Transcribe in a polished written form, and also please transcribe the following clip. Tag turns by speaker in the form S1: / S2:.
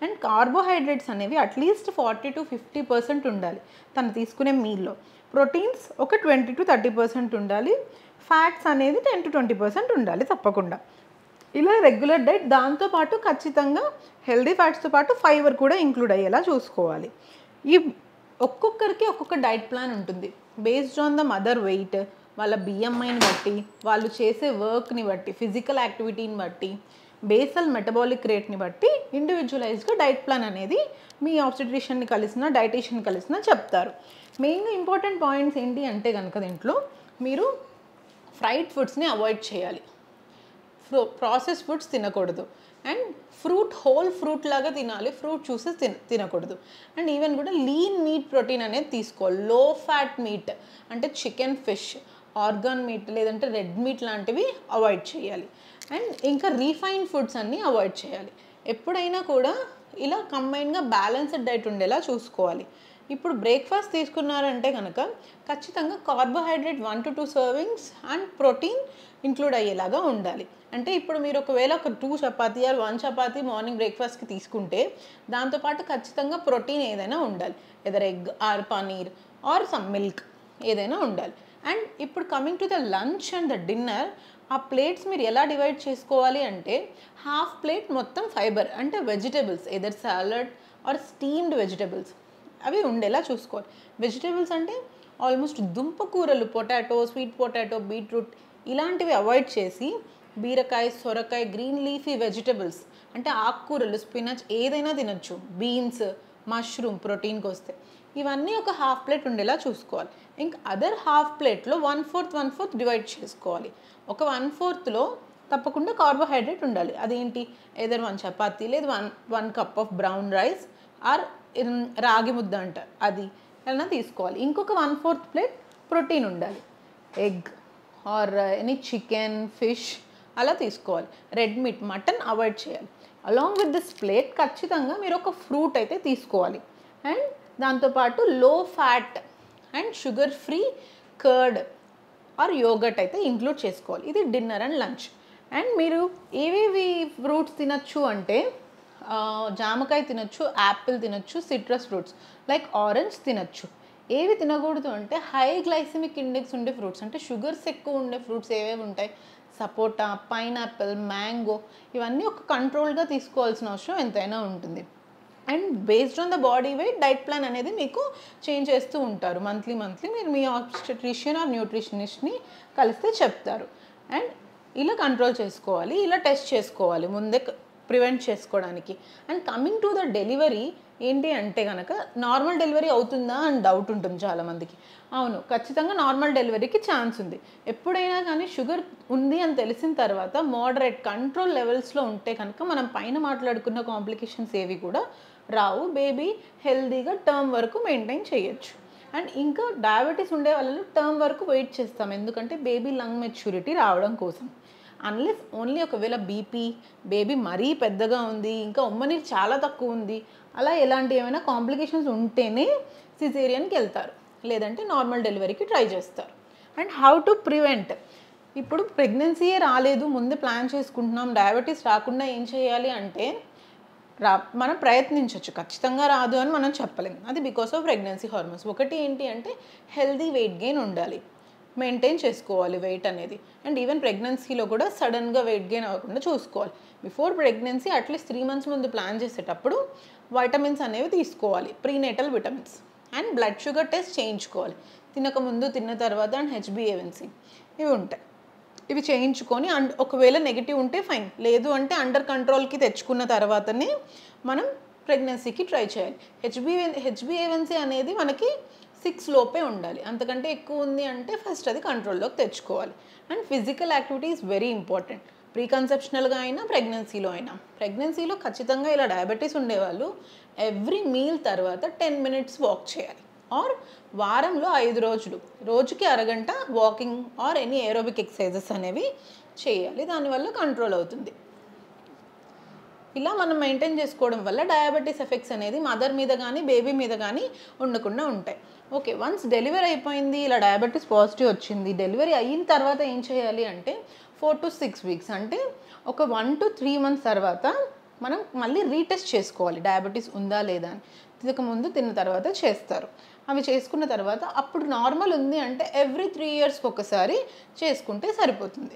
S1: And carbohydrates అనేవి at least 40-50% ఉండాలి తను తీసుకునే మీల్లో. ప్రోటీన్స్ ఒక 20-30% ఉండాలి. ఫ్యాట్స్ అనేది 10-20% ఉండాలి తప్పకుండా. ఇలా రెగ్యులర్ డైట్, దాంతోపాటు ఖచ్చితంగా హెల్దీ ఫ్యాట్స్తో పాటు ఫైబర్ కూడా ఇంక్లూడ్ అయ్యేలా చూసుకోవాలి. ఈ ఒక్కొక్కరికి ఒక్కొక్క డైట్ ప్లాన్ ఉంటుంది based on the mother weight, వాళ్ళ బిఎంఐని బట్టి, వాళ్ళు చేసే వర్క్ని బట్టి, ఫిజికల్ యాక్టివిటీని బట్టి, బేసల్ మెటబాలిక్ రేట్ని బట్టి ఇండివిజువలైజ్గా డైట్ ప్లాన్ అనేది మీ ఆబ్స్టెట్రిషియన్ని కలిసినా డైటీషియన్ కలిసినా చెప్తారు. మెయిన్గా ఇంపార్టెంట్ పాయింట్స్ ఏంటి అంటే కనుక దీంట్లో మీరు ఫ్రైడ్ ఫుడ్స్ని అవాయిడ్ చేయాలి, ప్రాసెస్ ఫుడ్స్ తినకూడదు, అండ్ హోల్ ఫ్రూట్ లాగా తినాలి, ఫ్రూట్ జ్యూసెస్ తినకూడదు. అండ్ ఈవెన్ కూడా లీన్ మీట్ ప్రోటీన్ అనేది తీసుకోవాలి. లో ఫ్యాట్ మీట్ అంటే చికెన్, ఫిష్, ఆర్గాన్ మీట్ లేదంటే రెడ్ మీట్ లాంటివి అవాయిడ్ చేయాలి. అండ్ ఇంకా రీఫైన్డ్ ఫుడ్స్ అన్నీ అవాయిడ్ చేయాలి. ఎప్పుడైనా కూడా ఇలా కంబైన్గా బ్యాలెన్స్డ్ డైట్ ఉండేలా చూసుకోవాలి. ఇప్పుడు బ్రేక్ఫాస్ట్ తీసుకున్నారంటే కనుక ఖచ్చితంగా carbohydrate 1-2 servings and protein include అయ్యేలాగా ఉండాలి. అంటే ఇప్పుడు మీరు ఒకవేళ ఒక 2 చపాతీ ఆర్ 1 చపాతీ మార్నింగ్ బ్రేక్ఫాస్ట్కి తీసుకుంటే దాంతోపాటు ఖచ్చితంగా ప్రోటీన్ ఏదైనా ఉండాలి, either egg or paneer or some milk ఏదైనా ఉండాలి. అండ్ ఇప్పుడు coming to the lunch and the dinner, ఆ ప్లేట్స్ మీరు ఎలా డివైడ్ చేసుకోవాలి అంటే హాఫ్ ప్లేట్ మొత్తం ఫైబర్ అంటే vegetables, either salad or steamed vegetables అవి ఉండేలా చూసుకోవాలి. వెజిటేబుల్స్ అంటే ఆల్మోస్ట్ దుంప కూరలు, పొటాటో, స్వీట్ పొటాటో, బీట్రూట్ ఇలాంటివి అవాయిడ్ చేసి బీరకాయ, సొరకాయ, గ్రీన్ లీఫీ వెజిటేబుల్స్ అంటే ఆకుకూరలు, స్పినచ్ ఏదైనా తినొచ్చు, బీన్స్, మష్రూమ్ ప్రోటీన్కి వస్తే ఇవన్నీ ఒక హాఫ్ ప్లేట్ ఉండేలా చూసుకోవాలి. ఇంకా అదర్ హాఫ్ ప్లేట్లో 1/4 డివైడ్ చేసుకోవాలి. ఒక 1/4లో తప్పకుండా కార్బోహైడ్రేట్ ఉండాలి. అదేంటి, ఏదర్ 1 చపాతీ లేదు 1 cup of brown rice or ragi ముద్ద అంటారు అది ఎలా తీసుకోవాలి. ఇంకొక 1/4 ప్లేట్ ప్రోటీన్ ఉండాలి, egg or any chicken, fish అలా తీసుకోవాలి. రెడ్ మీట్, మటన్ అవాయిడ్ చేయాలి. అలాంగ్ విత్ దిస్ ప్లేట్ ఖచ్చితంగా మీరు ఒక ఫ్రూట్ అయితే తీసుకోవాలి. అండ్ దాంతోపాటు low fat and sugar free curd or yogurt అయితే ఇంక్లూడ్ చేసుకోవాలి. ఇది డిన్నర్ అండ్ లంచ్. అండ్ మీరు ఏవేవి ఫ్రూట్స్ తినచ్చు అంటే జామకాయ తినచ్చు, యాపిల్ తినచ్చు, సిట్రస్ ఫ్రూట్స్ లైక్ ఆరెంజ్ తినచ్చు. ఏవి తినకూడదు అంటే హై గ్లైసెమిక్ ఇండెక్స్ ఉండే ఫ్రూట్స్ అంటే షుగర్స్ ఎక్కువ ఉండే ఫ్రూట్స్ ఏవేవి ఉంటాయి, సపోటా, పైనాపిల్, మ్యాంగో ఇవన్నీ ఒక కంట్రోల్గా తీసుకోవాల్సిన అవసరం ఎంతైనా ఉంటుంది. And based on the body weight diet plan అనేది మీకు చేంజ్ చేస్తూ ఉంటారు మంత్లీ మీరు మీ ఆబ్స్టెట్రిషియన్ ఆర్ న్యూట్రిషనిస్ట్ని కలిస్తే చెప్తారు. అండ్ ఇలా కంట్రోల్ చేసుకోవాలి, ఇలా టెస్ట్ చేసుకోవాలి ముందే ప్రివెంట్ చేసుకోవడానికి. And coming to the delivery ఏంటి అంటే కనుక నార్మల్ డెలివరీ అవుతుందా అని డౌట్ ఉంటుంది చాలామందికి. అవును, ఖచ్చితంగా నార్మల్ డెలివరీకి ఛాన్స్ ఉంది. ఎప్పుడైనా కానీ షుగర్ ఉంది అని తెలిసిన తర్వాత మోడరేట్ కంట్రోల్ లెవెల్స్లో ఉంటే కనుక మనం పైన మాట్లాడుకున్న కాంప్లికేషన్స్ ఏవి కూడా రావు. బేబీ హెల్దీగా టర్మ్ వరకు మెయింటైన్ చేయొచ్చు. అండ్ ఇంకా డయాబెటీస్ ఉండే వాళ్ళు టర్మ్ వరకు వెయిట్ చేస్తాం, ఎందుకంటే బేబీ లంగ్ మెచ్యూరిటీ రావడం కోసం. అన్లెస్ ఓన్లీ ఒకవేళ బేబీ మరీ పెద్దగా ఉంది, ఇంకా ఉమ్మనీరు చాలా తక్కువ ఉంది, అలా ఎలాంటి ఏమైనా కాంప్లికేషన్స్ ఉంటేనే సిజేరియన్కి వెళ్తారు, లేదంటే నార్మల్ డెలివరీకి ట్రై చేస్తారు. అండ్ హౌ టు ప్రివెంట్, ఇప్పుడు ప్రెగ్నెన్సీయే రాలేదు, ముందే ప్లాన్ చేసుకుంటున్నాం, డయాబెటీస్ రాకుండా ఏం చేయాలి అంటే మనం ప్రయత్నించవచ్చు, ఖచ్చితంగా రాదు అని మనం చెప్పలేం. అది బికాస్ ఆఫ్ ప్రెగ్నెన్సీ హార్మోన్స్. ఒకటి ఏంటి అంటే హెల్దీ వెయిట్ గెయిన్ ఉండాలి, మెయింటైన్ చేసుకోవాలి వెయిట్ అనేది. అండ్ ఈవెన్ ప్రెగ్నెన్సీలో కూడా సడన్గా వెయిట్ గెయిన్ అవ్వకుండా చూసుకోవాలి. బిఫోర్ ప్రెగ్నెన్సీ అట్లీస్ట్ 3 months ముందు ప్లాన్ చేసేటప్పుడు వైటమిన్స్ అనేవి తీసుకోవాలి, prenatal vitamins. And blood sugar test చేయించుకోవాలి, తినకముందు, తిన్న తర్వాత. అండ్ హెచ్బిఏవన్సీ ఇవి ఉంటాయి, ఇవి చేయించుకొని అండ్ ఒకవేళ నెగిటివ్ ఉంటే ఫైన్, లేదు అంటే అండర్ కంట్రోల్కి తెచ్చుకున్న తర్వాతనే మనం ప్రెగ్నెన్సీకి ట్రై చేయాలి. హెచ్బిఏవన్సీ అనేది మనకి 6 లోపే ఉండాలి, అంతకంటే ఎక్కువ ఉంది అంటే ఫస్ట్ అది కంట్రోల్లోకి తెచ్చుకోవాలి. And physical activity is very important, pre కన్సెప్షనల్గా అయినా ప్రెగ్నెన్సీలో అయినా. ప్రెగ్నెన్సీలో ఖచ్చితంగా ఇలా డయాబెటీస్ ఉండేవాళ్ళు ఎవ్రీ మీల్ తర్వాత 10 minutes వాక్ చేయాలి, ఆర్ వారంలో 5 రోజులు రోజుకి అరగంట walking or any aerobic exercises అనేవి చేయాలి, దానివల్ల కంట్రోల్ అవుతుంది. ఇలా మనం మెయింటైన్ చేసుకోవడం వల్ల డయాబెటీస్ ఎఫెక్ట్స్ అనేది మదర్ మీద కానీ బేబీ మీద కానీ ఉండకుండా ఉంటాయి. ఓకే, వన్స్ డెలివరీ అయిపోయింది, ఇలా డయాబెటీస్ పాజిటివ్ వచ్చింది, డెలివరీ అయిన తర్వాత ఏం చేయాలి అంటే 4 to 6 weeks అంటే ఒక 1 to 3 months తర్వాత మనం మళ్ళీ రీటెస్ట్ చేసుకోవాలి డయాబెటీస్ ఉందా లేదా అని. తినకముందు తిన్న తర్వాత చేస్తారు. అవి చేసుకున్న తర్వాత అప్పుడు నార్మల్ ఉంది అంటే ఎవ్రీ 3 ఇయర్స్కి ఒకసారి చేసుకుంటే సరిపోతుంది.